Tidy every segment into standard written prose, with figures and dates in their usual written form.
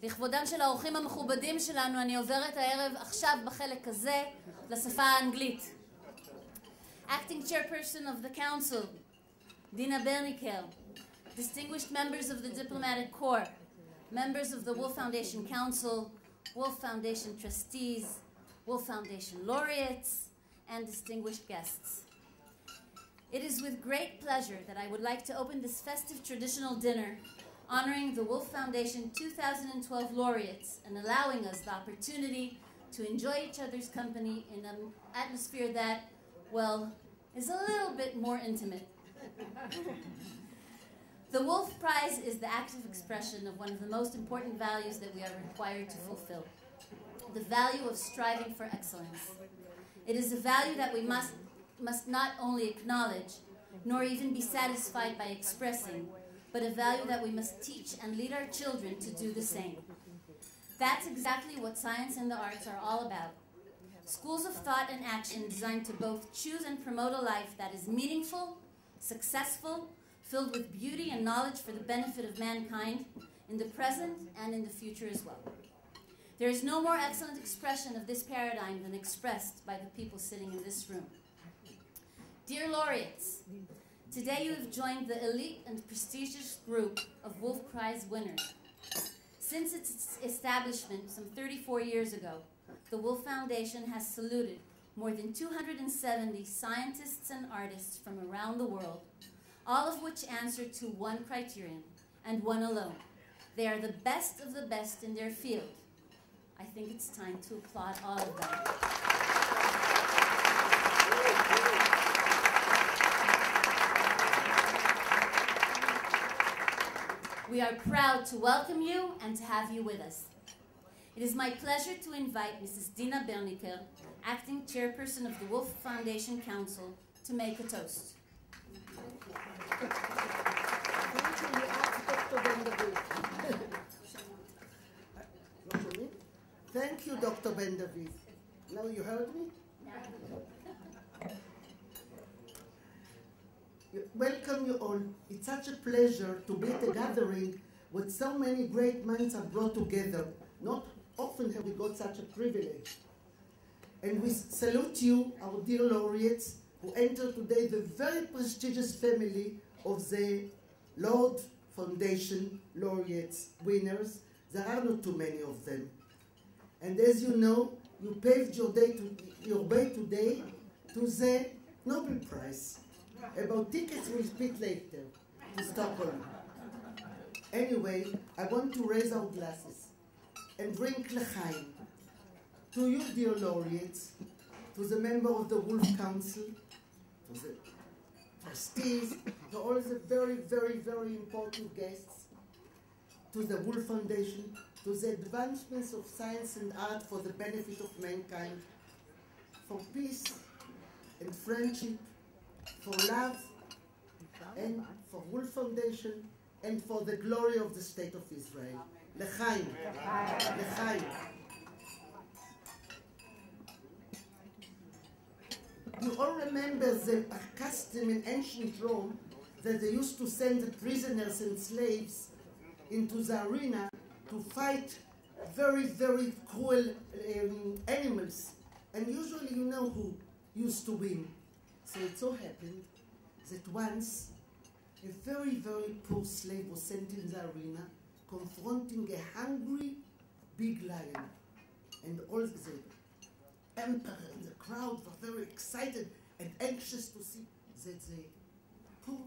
לכבודם של האורחים המכובדים שלנו, אני עוברת הערב עכשיו בחלק הזה לשפה האנגלית. Acting Chairperson of the Council, Dina Berniker, distinguished members of the Diplomatic Corps, members of the Wolf Foundation Council, Wolf Foundation Trustees, Wolf Foundation Laureates, and distinguished guests. It is with great pleasure that I would like to open this festive traditional dinner honoring the Wolf Foundation 2012 laureates and allowing us the opportunity to enjoy each other's company in an atmosphere that, well, is a little bit more intimate. The Wolf Prize is the active expression of one of the most important values that we are required to fulfill, the value of striving for excellence. It is a value that we must not only acknowledge, nor even be satisfied by expressing, but a value that we must teach and lead our children to do the same. That's exactly what science and the arts are all about. Schools of thought and action designed to both choose and promote a life that is meaningful, successful, filled with beauty and knowledge for the benefit of mankind in the present and in the future as well. There is no more excellent expression of this paradigm than expressed by the people sitting in this room. Dear laureates, today you have joined the elite and prestigious group of Wolf Prize winners. Since its establishment some 34 years ago, the Wolf Foundation has saluted more than 270 scientists and artists from around the world, all of which answer to one criterion, and one alone. They are the best of the best in their field. I think it's time to applaud all of them. We are proud to welcome you and to have you with us. It is my pleasure to invite Mrs. Dina Berniker, Acting Chairperson of the Wolf Foundation Council, to make a toast. Thank you, Dr. Ben David. Now you heard me? Welcome you all. It's such a pleasure to be at a gathering with so many great minds are brought together. Not often have we got such a privilege. And we salute you, our dear laureates, who enter today the very prestigious family of the Lord Foundation laureates winners. There are not too many of them. And as you know, you paved your way today to the Nobel Prize. About tickets we'll speak later to Stockholm. Anyway, I want to raise our glasses and drink l'chaim to you, dear laureates, to the member of the Wolf Council, to the trustees, to all the very, very, very important guests, to the Wolf Foundation, to the advancements of science and art for the benefit of mankind, for peace and friendship, for love, and for Wolf Foundation, and for the glory of the State of Israel. L'chaim. L'chaim. You all remember the custom in ancient Rome that they used to send the prisoners and slaves into the arena to fight very, very cruel animals. And usually you know who used to win. So it so happened that once a very, very poor slave was sent in the arena confronting a hungry big lion. And all the emperor and the crowd were very excited and anxious to see that the poor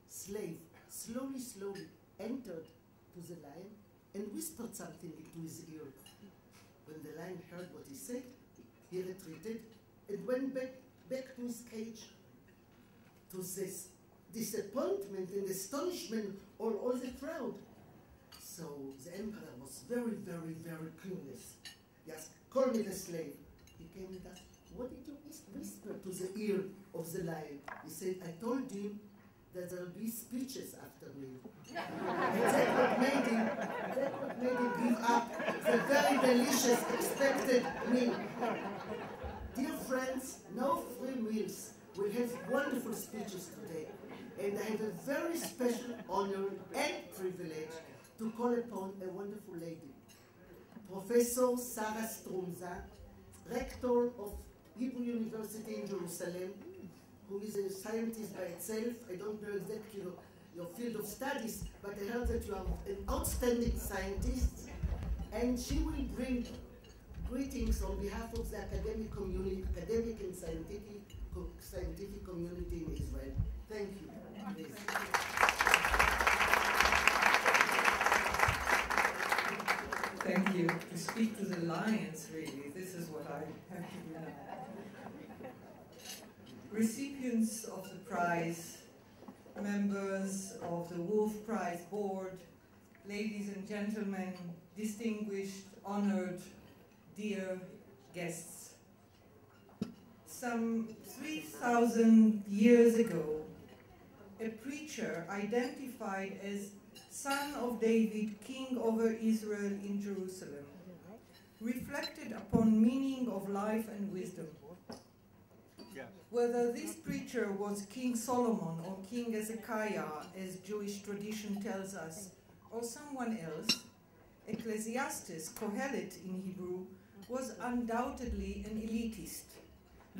slave slowly, slowly entered to the lion and whispered something into his ear. When the lion heard what he said, he retreated and went back to his cage. To this disappointment and astonishment of all the crowd. So the emperor was very, very, very curious. He asked, "Call me the slave." He came and asked, "What did you whisper to the ear of the lion?" He said, "I told him that there will be speeches after me." And that what made him give up the very delicious expected meal. Dear friends, no free meals. We have wonderful speeches today, and I have a very special honor and privilege to call upon a wonderful lady, Professor Sarah Strumza, rector of Hebrew University in Jerusalem, who is a scientist by itself. I don't know exactly your field of studies, but I heard that you are an outstanding scientist, and she will bring greetings on behalf of the academic community, academic and scientific community in Israel. Thank you. Please. Thank you. To speak to the lions, really, this is what I have to do now. Recipients of the prize, members of the Wolf Prize Board, ladies and gentlemen, distinguished, honored, dear guests. Some 3,000 years ago, a preacher identified as son of David, king over Israel in Jerusalem, reflected upon meaning of life and wisdom. Whether this preacher was King Solomon or King Hezekiah, as Jewish tradition tells us, or someone else, Ecclesiastes, Kohelet in Hebrew, was undoubtedly an elitist,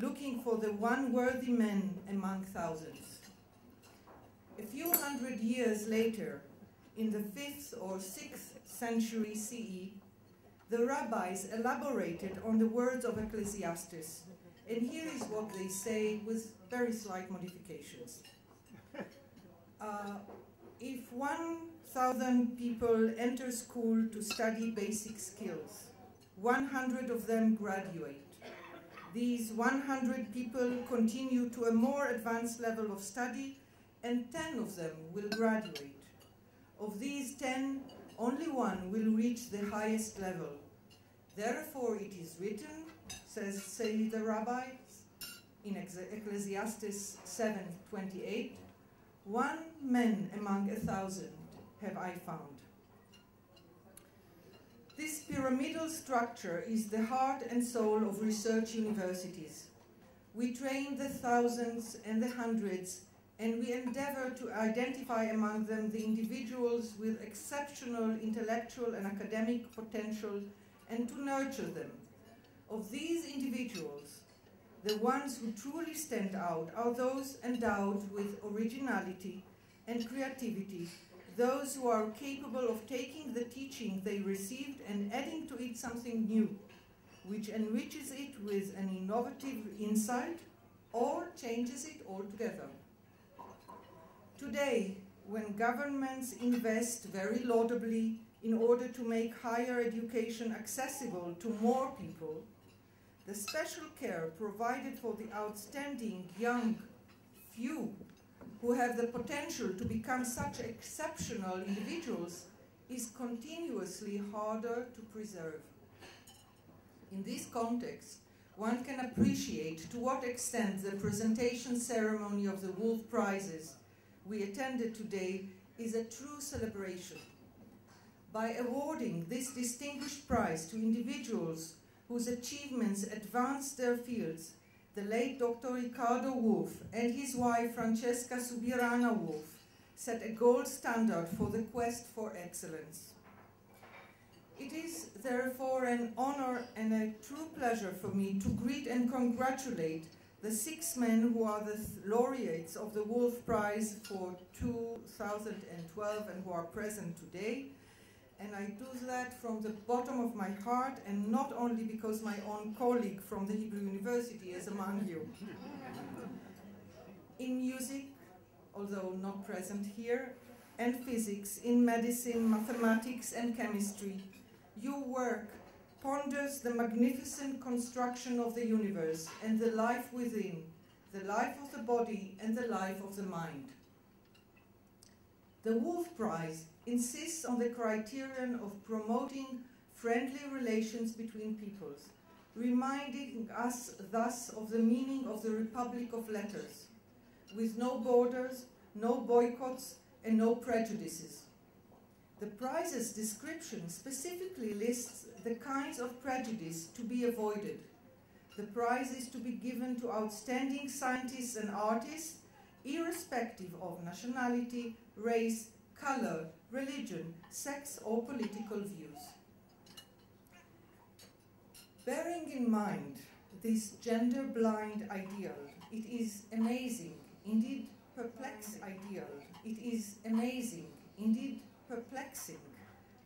looking for the one worthy man among thousands. A few hundred years later, in the 5th or 6th century CE, the rabbis elaborated on the words of Ecclesiastes, and here is what they say with very slight modifications. If 1,000 people enter school to study basic skills, 100 of them graduate. These 100 people continue to a more advanced level of study, and 10 of them will graduate. Of these 10, only one will reach the highest level. Therefore it is written, say the rabbis, in Ecclesiastes 7:28, one man among 1,000 have I found. This pyramidal structure is the heart and soul of research universities. We train the thousands and the hundreds, and we endeavor to identify among them the individuals with exceptional intellectual and academic potential and to nurture them. Of these individuals, the ones who truly stand out are those endowed with originality and creativity, those who are capable of taking the teaching they received and adding to it something new, which enriches it with an innovative insight or changes it altogether. Today, when governments invest very laudably in order to make higher education accessible to more people, the special care provided for the outstanding young few who have the potential to become such exceptional individuals is continuously harder to preserve. In this context, one can appreciate to what extent the presentation ceremony of the Wolf Prizes we attended today is a true celebration. By awarding this distinguished prize to individuals whose achievements advanced their fields, the late Dr. Ricardo Wolf and his wife Francesca Subirana Wolf set a gold standard for the quest for excellence. It is therefore an honor and a true pleasure for me to greet and congratulate the 6 men who are the laureates of the Wolf Prize for 2012 and who are present today. And I do that from the bottom of my heart, and not only because my own colleague from the Hebrew University is among you. In music, although not present here, and physics, in medicine, mathematics, and chemistry, your work ponders the magnificent construction of the universe and the life within, the life of the body and the life of the mind. The Wolf Prize insists on the criterion of promoting friendly relations between peoples, reminding us thus of the meaning of the Republic of Letters, with no borders, no boycotts, and no prejudices. The prize's description specifically lists the kinds of prejudice to be avoided. The prize is to be given to outstanding scientists and artists, irrespective of nationality, race, color, religion, sex, or political views. Bearing in mind this gender-blind ideal, it is amazing, indeed perplexing ideal, it is amazing, indeed perplexing,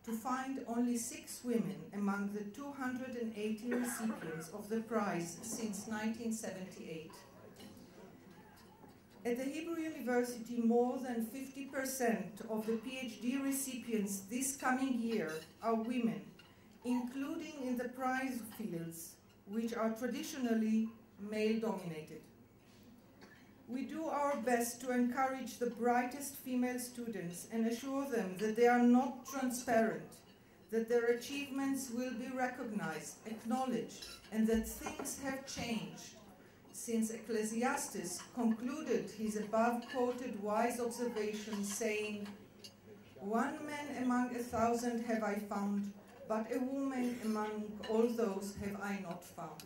to find only 6 women among the 280 recipients of the prize since 1978. At the Hebrew University, more than 50% of the PhD recipients this coming year are women, including in the prize fields, which are traditionally male-dominated. We do our best to encourage the brightest female students and assure them that they are not transparent, that their achievements will be recognized, acknowledged, and that things have changed since Ecclesiastes concluded his above-quoted wise observation, saying, "One man among 1,000 have I found, but a woman among all those have I not found."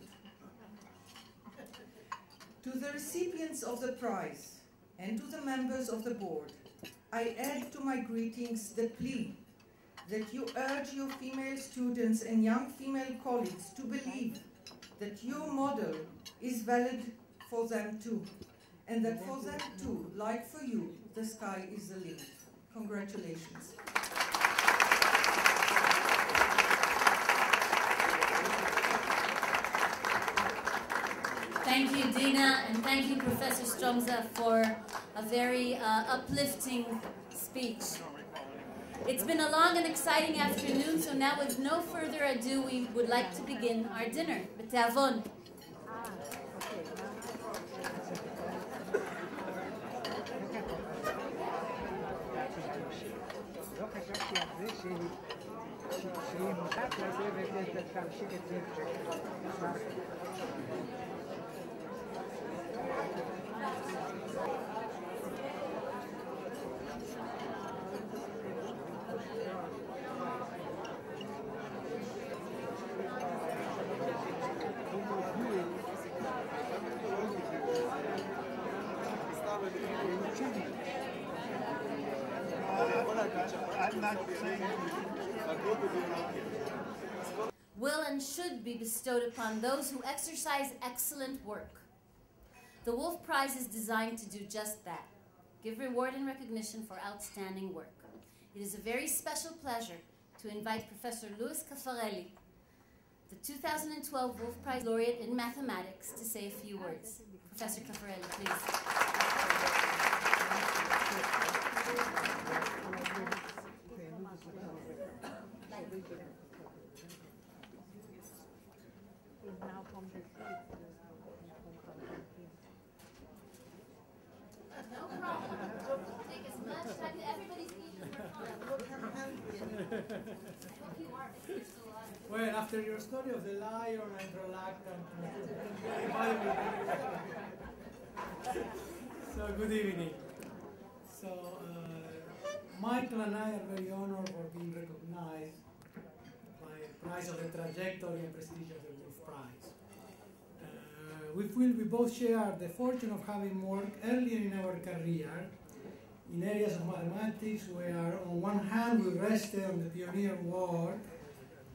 To the recipients of the prize and to the members of the board, I add to my greetings the plea that you urge your female students and young female colleagues to believe that your model is valid for them too, and that for them too, like for you, the sky is the limit. Congratulations. Thank you, Dina, and thank you, Professor Stromza, for a very uplifting speech. It's been a long and exciting afternoon, so now with no further ado, we would like to begin our dinner. B'te'avon. Will and should be bestowed upon those who exercise excellent work. The Wolf Prize is designed to do just that, give reward and recognition for outstanding work. It is a very special pleasure to invite Professor Louis Caffarelli, the 2012 Wolf Prize laureate in mathematics, to say a few words. Professor Caffarelli, please. No problem. Take as much time. Everybody's eating. Well, after your story of the lion and reluctant. So, good evening. So, Michael and I are very honored for being recognized by a prize of the trajectory and prestige of the Wolf Prize. We feel we both share the fortune of having worked earlier in our career in areas of mathematics where on one hand we rested on the pioneer work,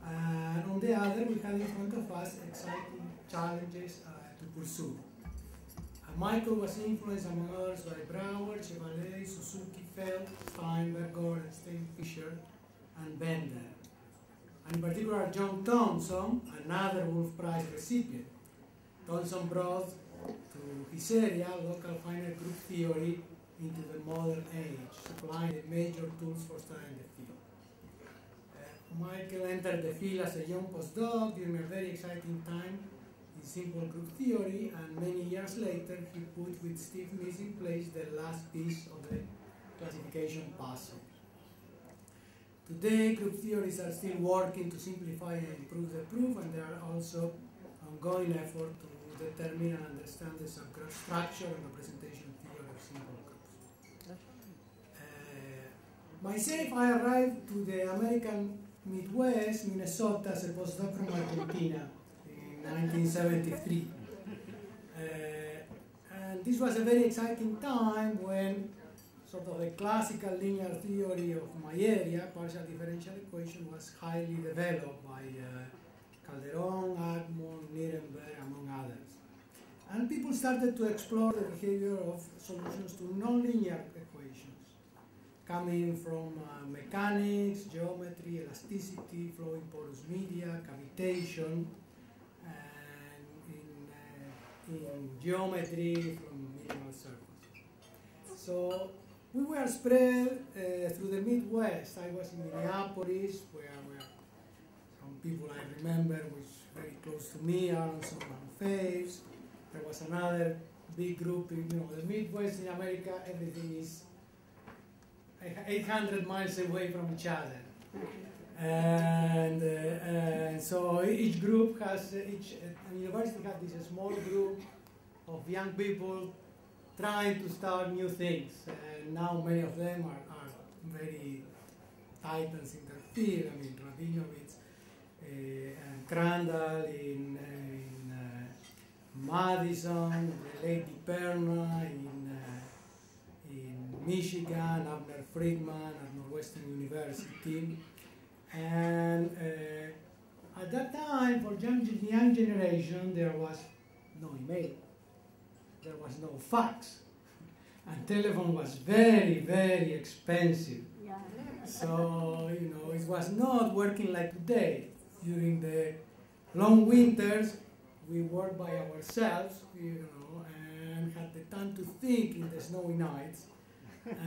and on the other we had in front of us exciting challenges to pursue. Michael was influenced among others by Brouwer, Chevalier, Suzuki, Feld, Steinberg, Gorenstein, Fisher, and Bender. And in particular John Thomson, another Wolf Prize recipient. Thomson brought to his area local finite group theory into the modern age, supplying the major tools for studying the field. Michael entered the field as a young postdoc during a very exciting time in simple group theory, and many years later he put with Steve Mills in place the last piece of the classification puzzle. Today, group theories are still working to simplify and improve the proof, and there are also ongoing efforts to determine and understand the structure and representation theory of simple groups. Myself, I arrived to the American Midwest, Minnesota, as a postdoc from Argentina in 1973. And this was a very exciting time when sort of the classical linear theory of my area, partial differential equation, was highly developed by Calderon, Agmon, Nirenberg, among others. And people started to explore the behavior of solutions to nonlinear equations, coming from mechanics, geometry, elasticity, flowing porous media, cavitation, and in geometry from minimal surfaces. So we were spread through the Midwest. I was in Minneapolis, where some people I remember was very close to me, Aronson and Faves. There was another big group in the Midwest in America. Everything is 800 miles away from each other. And so each group has, each university has this small group of young people trying to start new things. And now many of them are very titans in their field. I mean, Rabinovich and Crandall in Madison, Lady Perna in Michigan, Abner Friedman at Northwestern University. And at that time, for the young generation, there was no email, there was no fax, and telephone was very, very expensive. Yeah. So, it was not working like today. During the long winters, we worked by ourselves, and had the time to think in the snowy nights.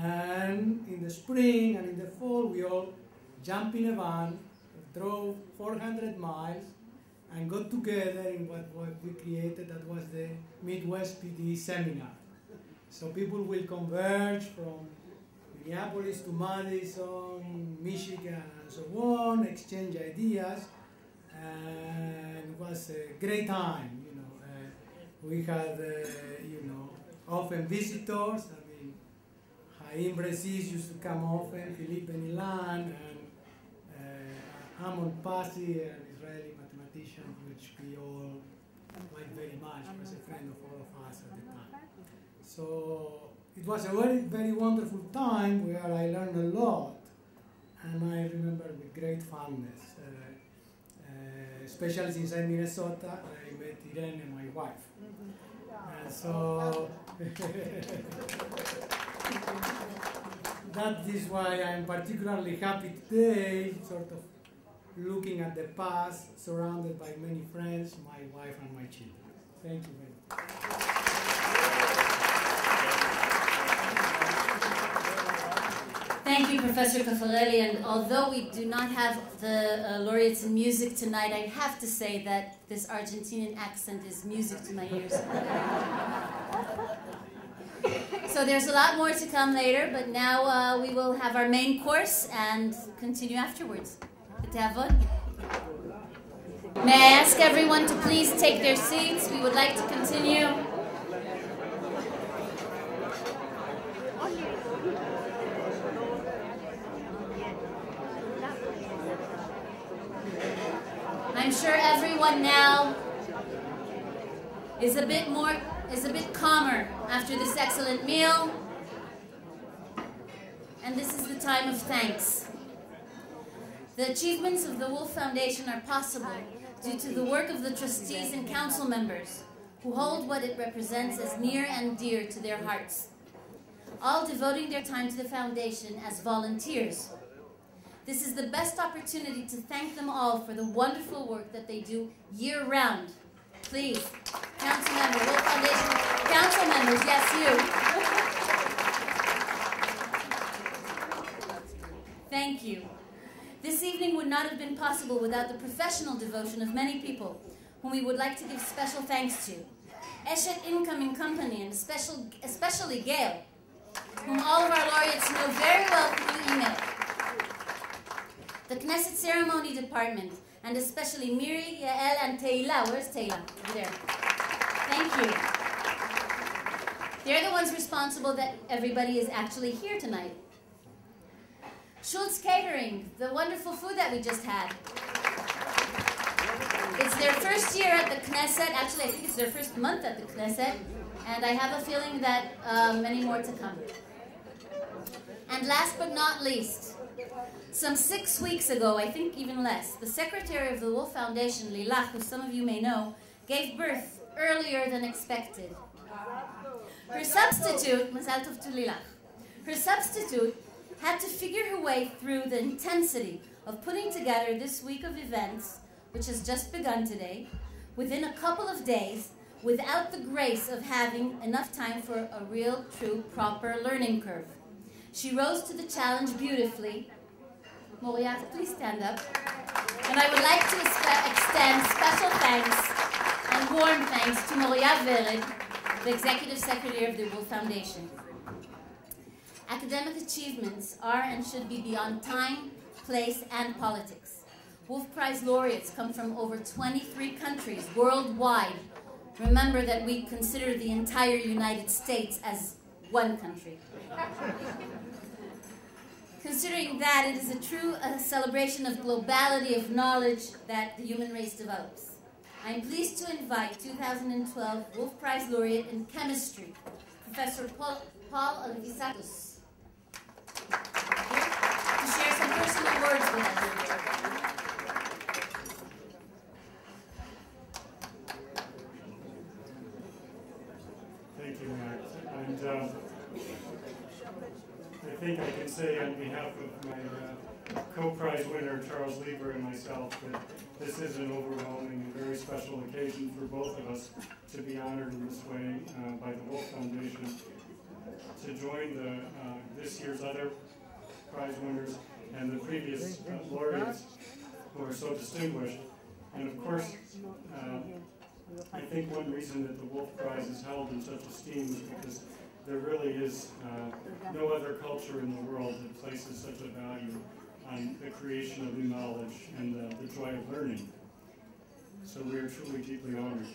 And in the spring and in the fall, we all jumped in a van, drove 400 miles, and got together in what we created that was the Midwest PD seminar. So people will converge from Minneapolis to Madison, Michigan, and so on, exchange ideas, and it was a great time. We had, often visitors. I mean, Chaim Bresis used to come often, Philippe Nilan, and Amon Pasi, an Israeli mathematician, which we all liked very much, was a friend of all of us at the time. So it was a very, very wonderful time where I learned a lot, and I remember with great fondness. Especially since I'm in Minnesota, I met Irene, my wife. And so that is why I'm particularly happy today, sort of looking at the past, surrounded by many friends, my wife and my children. Thank you very much. Thank you, Professor Caffarelli. And although we do not have the laureates in music tonight, I have to say that this Argentinian accent is music to my ears. So there's a lot more to come later, but now we will have our main course and continue afterwards. May I ask everyone to please take their seats? We would like to continue. I'm sure everyone now is a bit calmer after this excellent meal. And this is the time of thanks. The achievements of the Wolf Foundation are possible due to the work of the trustees and council members who hold what it represents as near and dear to their hearts, all devoting their time to the foundation as volunteers. This is the best opportunity to thank them all for the wonderful work that they do year-round. Please, council members, Wolf Foundation, council members, yes, you. Thank you. This evening would not have been possible without the professional devotion of many people, whom we would like to give special thanks to. Eshet Incoming Company, and especially Gail, whom all of our laureates know very well through email. The Knesset Ceremony Department, and especially Miri, Yael, and Teila. Where's Teila? Over there. Thank you. They're the ones responsible that everybody is actually here tonight. Schultz Catering, the wonderful food that we just had. It's their first year at the Knesset. Actually, I think it's their first month at the Knesset. And I have a feeling that many more to come. And last but not least, Some 6 weeks ago, I think even less, the secretary of the Wolf Foundation, Lilach, who some of you may know, gave birth earlier than expected. Her substitute, Mazal Tov to Lilach, her substitute had to figure her way through the intensity of putting together this week of events, which has just begun today, within a couple of days, without the grace of having enough time for a real, true, proper learning curve. She rose to the challenge beautifully. Moria, please stand up. And I would like to extend special thanks and warm thanks to Moria Vered, the Executive Secretary of the Wolf Foundation. Academic achievements are and should be beyond time, place, and politics. Wolf Prize laureates come from over 23 countries worldwide. Remember that we consider the entire United States as one country. Considering that, it is a true celebration of globality of knowledge that the human race develops. I am pleased to invite 2012 Wolf Prize laureate in chemistry, Professor Paul Alvisatos, to share some personal words with us. Thank you, Matt. And I think I can say on behalf of my co-prize winner, Charles Liu, and myself, that this is an overwhelming and very special occasion for both of us to be honored in this way by the Wolf Foundation, to join this year's other prize winners and the previous laureates who are so distinguished. And of course, I think one reason that the Wolf Prize is held in such esteem is because there really is no other culture in the world that places such a value on the creation of new knowledge and the joy of learning. So we are truly deeply honored.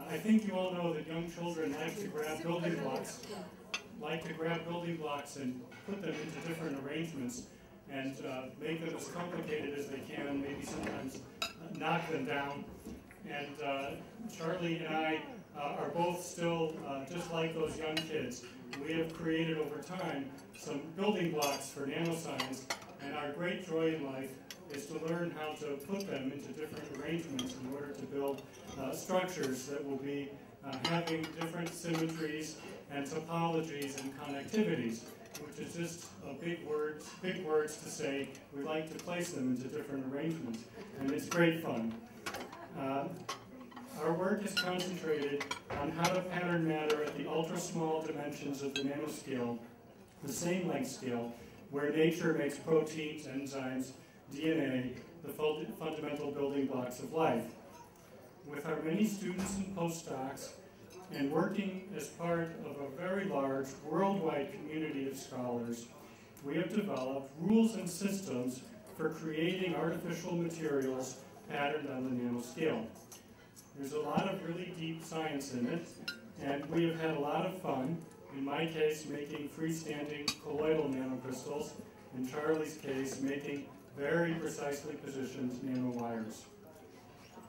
I think you all know that young children like to grab building blocks and put them into different arrangements and make them as complicated as they can, maybe sometimes knock them down. And Charlie and I are both still just like those young kids. We have created over time some building blocks for nanoscience, and our great joy in life is to learn how to put them into different arrangements in order to build structures that will be having different symmetries and topologies and connectivities, which is just big words to say we like to place them into different arrangements, and it's great fun. Our work is concentrated on how to pattern matter at the ultra-small dimensions of the nanoscale, the same length scale, where nature makes proteins, enzymes, DNA, the fundamental building blocks of life. With our many students and postdocs, and working as part of a very large worldwide community of scholars, we have developed rules and systems for creating artificial materials patterned on the nanoscale. There's a lot of really deep science in it, and we have had a lot of fun. In my case, making freestanding colloidal nanocrystals. In Charlie's case, making very precisely positioned nanowires.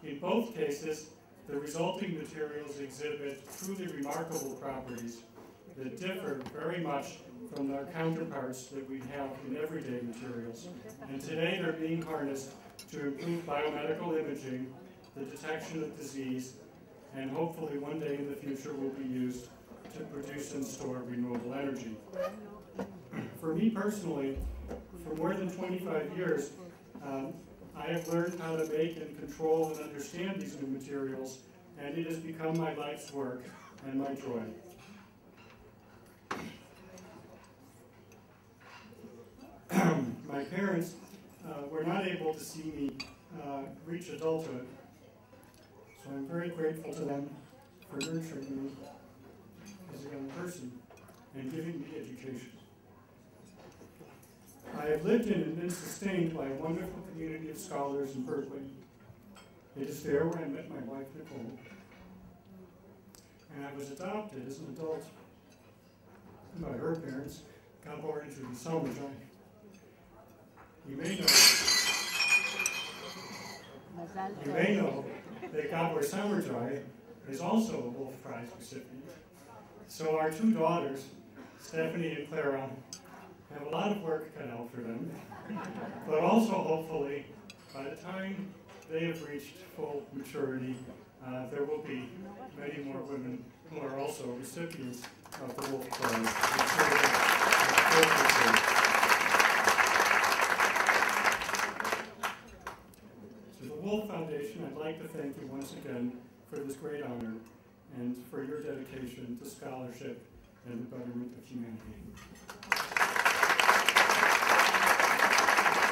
In both cases, the resulting materials exhibit truly remarkable properties that differ very much from their counterparts that we have in everyday materials. And today they're being harnessed to improve biomedical imaging, the detection of disease, and hopefully one day in the future will be used to produce and store renewable energy. For me personally, for more than 25 years, I have learned how to make and control and understand these new materials, and it has become my life's work and my joy. My parents were not able to see me reach adulthood, so I'm very grateful to them for nurturing me as a young person and giving me education. I have lived in and been sustained by a wonderful community of scholars in Berkeley. It is there where I met my wife, Nicole, and I was adopted as an adult by her parents, Gabor and Judy Salmajai. You may know that Gabor Salmajai is also a Wolf Prize recipient. So our two daughters, Stephanie and Clara, have a lot of work cut out for them, but also hopefully by the time they have reached full maturity, there will be many more women who are also recipients of the Wolf Prize. To the Wolf Foundation, I'd like to thank you once again for this great honor and for your dedication to scholarship and the betterment of humanity.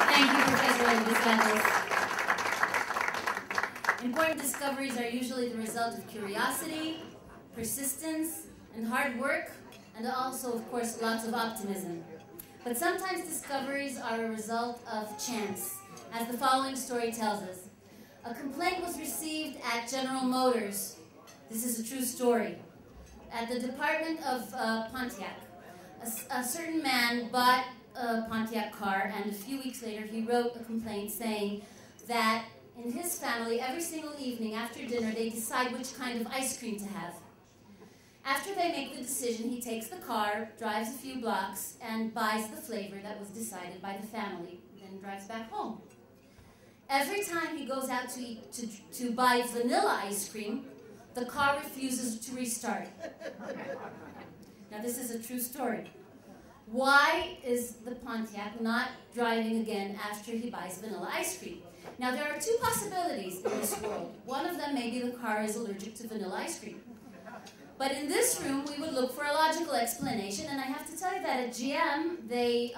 Thank you, Professor Liu. Important discoveries are usually the result of curiosity, persistence, and hard work, and also, of course, lots of optimism. But sometimes discoveries are a result of chance, as the following story tells us. A complaint was received at General Motors. This is a true story. At the department of Pontiac, a certain man bought a Pontiac car, and a few weeks later he wrote a complaint saying that in his family, every single evening after dinner, they decide which kind of ice cream to have. After they make the decision, he takes the car, drives a few blocks, and buys the flavor that was decided by the family, then drives back home. Every time he goes out to buy vanilla ice cream, the car refuses to restart. Now, this is a true story. Why is the Pontiac not driving again after he buys vanilla ice cream? Now, there are two possibilities in this world. One of them may be the car is allergic to vanilla ice cream. But in this room, we would look for a logical explanation, and I have to tell you that at GM, they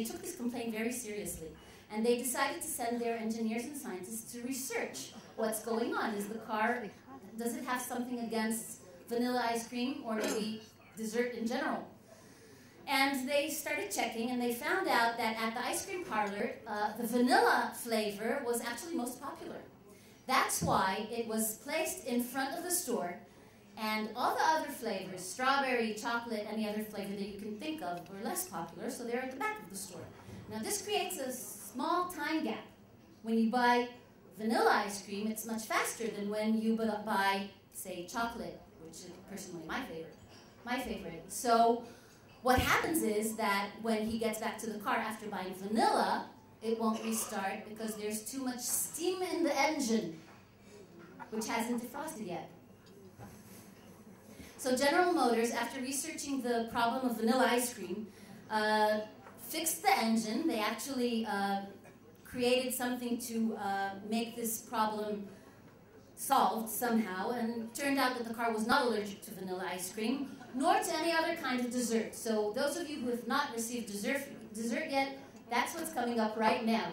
took this complaint very seriously. And they decided to send their engineers and scientists to research what's going on. Does it have something against vanilla ice cream or maybe dessert in general? And they started checking, and they found out that at the ice cream parlor, the vanilla flavor was actually most popular. That's why it was placed in front of the store, and all the other flavors, strawberry, chocolate, any other flavor that you can think of, were less popular, so they're at the back of the store. Now, this creates a small time gap. When you buy vanilla ice cream, it's much faster than when you buy, say, chocolate, which is personally my favorite. So what happens is that when he gets back to the car after buying vanilla, it won't restart because there's too much steam in the engine, which hasn't defrosted yet. So General Motors, after researching the problem of vanilla ice cream, fixed the engine. They actually created something to make this problem solved somehow, and it turned out that the car was not allergic to vanilla ice cream, nor to any other kind of dessert. So those of you who have not received dessert yet, that's what's coming up right now.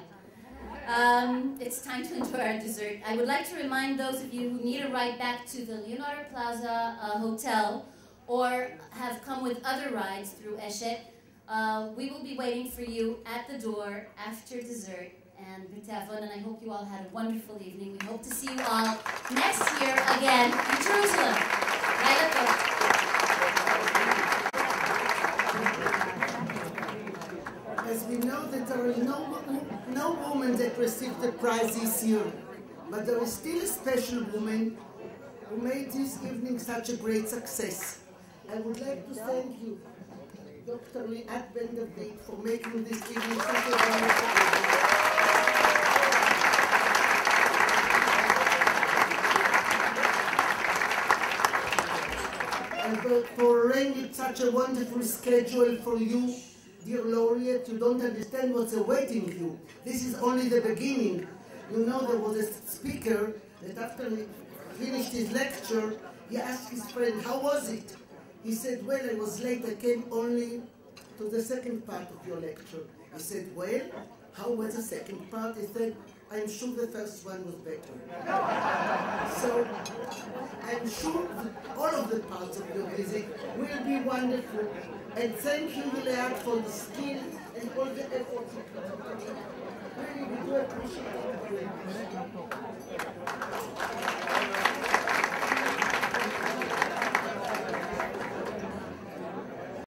It's time to enjoy our dessert. I would like to remind those of you who need a ride back to the Leonardo Plaza Hotel or have come with other rides through Eshet, we will be waiting for you at the door after dessert and B'Tavon, and I hope you all had a wonderful evening. We hope to see you all next year again in Jerusalem. As we know that there is no woman that received the prize this year, but there is still a special woman who made this evening such a great success. I would like to thank you, Dr. Avichai Mandelblit, for making this evening such a wonderful evening. And for arranging such a wonderful schedule for you, dear laureate. You don't understand what's awaiting you. This is only the beginning. You know, there was a speaker that after he finished his lecture, he asked his friend, how was it? He said, well, I was late. I came only to the second part of your lecture. He said, well, how was the second part? He said, I'm sure the first one was better. So I'm sure that all of the parts of your visit will be wonderful. And thank you, Gilead, for the skill and all the efforts you put into it. Really, we do appreciate it very much.